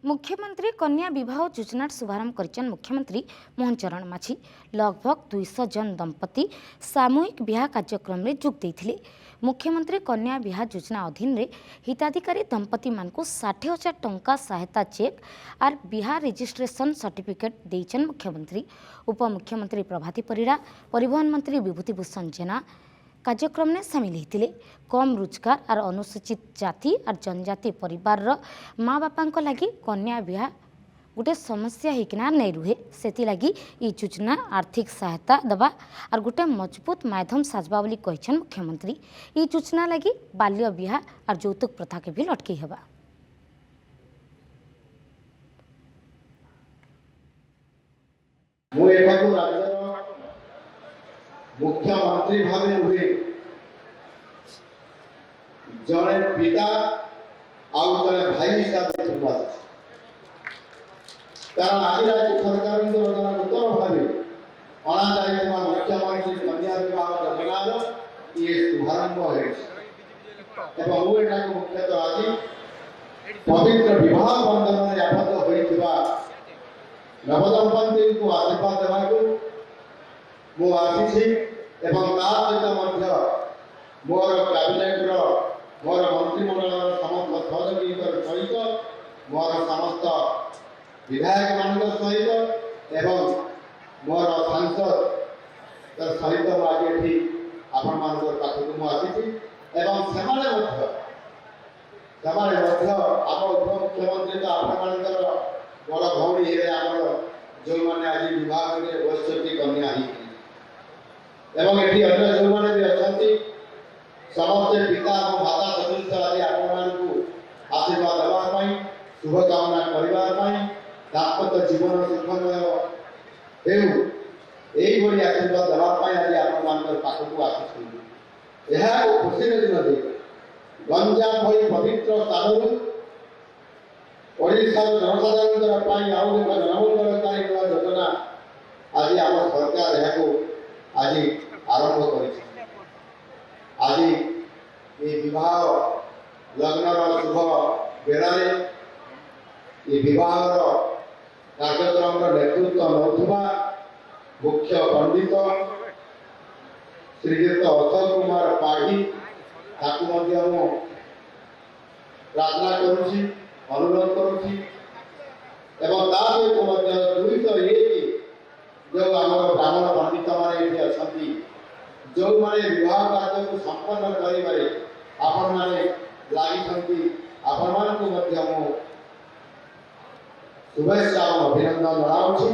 मुख्यमंत्री कन्या विवाह योजना शुभारंभ कर मुख्यमंत्री मोहन चरण माझी लगभग 200 जन दंपति सामूहिक विवाह कार्यक्रम में जोग देते। मुख्यमंत्री कन्या विवाह योजना अधीन रे हिताधिकारी दंपति मान 60,000 टंका सहायता चेक और विवाह रजिस्ट्रेशन सर्टिफिकेट देचन मुख्यमंत्री। उपमुख्यमंत्री प्रभाती परिड़ा, परिवहन मंत्री विभूतिभूषण जेना कार्यक्रम में सामिल होते। कम रोजगार और अनुसूचित जाति और जनजाति परिवार माँ बापा लगी कन्या विवाह गोटे समस्या होना नहीं रुहे, से लगी ये योजना आर्थिक सहायता दबा और गोटे मजबूत माध्यम साजबा बोली कहिछन मुख्यमंत्री। ये योजना लगी बाल्य विवाह और यौतुक प्रथा के भी लटकई हेबा। मुख्यमंत्री भाव हुए जड़े पिता आउ भाई हिसाब से कारण आज राज्य सरकार नूतन भाव अणा मुख्यमंत्री कन्या विवाह योजनार ये शुभारंभ मुख्यतः आज पवित्र विवाह बंधन में आबद्ध होता नवदंपति को आशीर्वाद देवा मु आसी मोर कैबिनेट मोर मंत्रिमंडल समस्त सहयोगी सहित मोर समस्त विधायक मान सहित एवं मोर सांसद सहित आज ये आपण मान पाखक मुझी आप उपमुख्यमंत्री तो आपण बड़ भौणी है जो मैंने आज विवाह वैश्य कन्या एवं ये अन्य जो मैंने भी अच्छा समस्ते पिता और माता सदृश आज आपको आशीर्वाद देवाई शुभकामना करने दाम्पत्य जीवन सुखमय हो आशीर्वाद देवाई आज आप पाखक आसी खुशी दिन दे गंजाम भई पवित्र स्थान ओडिशार जनसाधारण आउ एक जनमंगलकारी योजना आज आम सरकार आज आरंभ कर आज ये विवाह लग्नर शुभ बेड़ा ये विवाह कार्यक्रम नेतृत्व नौथुवा मुख्य पंडित श्रीयुक्त अशोक कुमार पाढ़ी ताकू प्रार्थना करुच्ची अनुरोध करुच्ची एवं जो आम ब्राह्मण पंडित मैंने अच्छा जो मैंने विवाह कार्य को संपन्न करें आपण मैंने लगी आपण मान शुभेच्छा अभिनंदन जनाऊँ।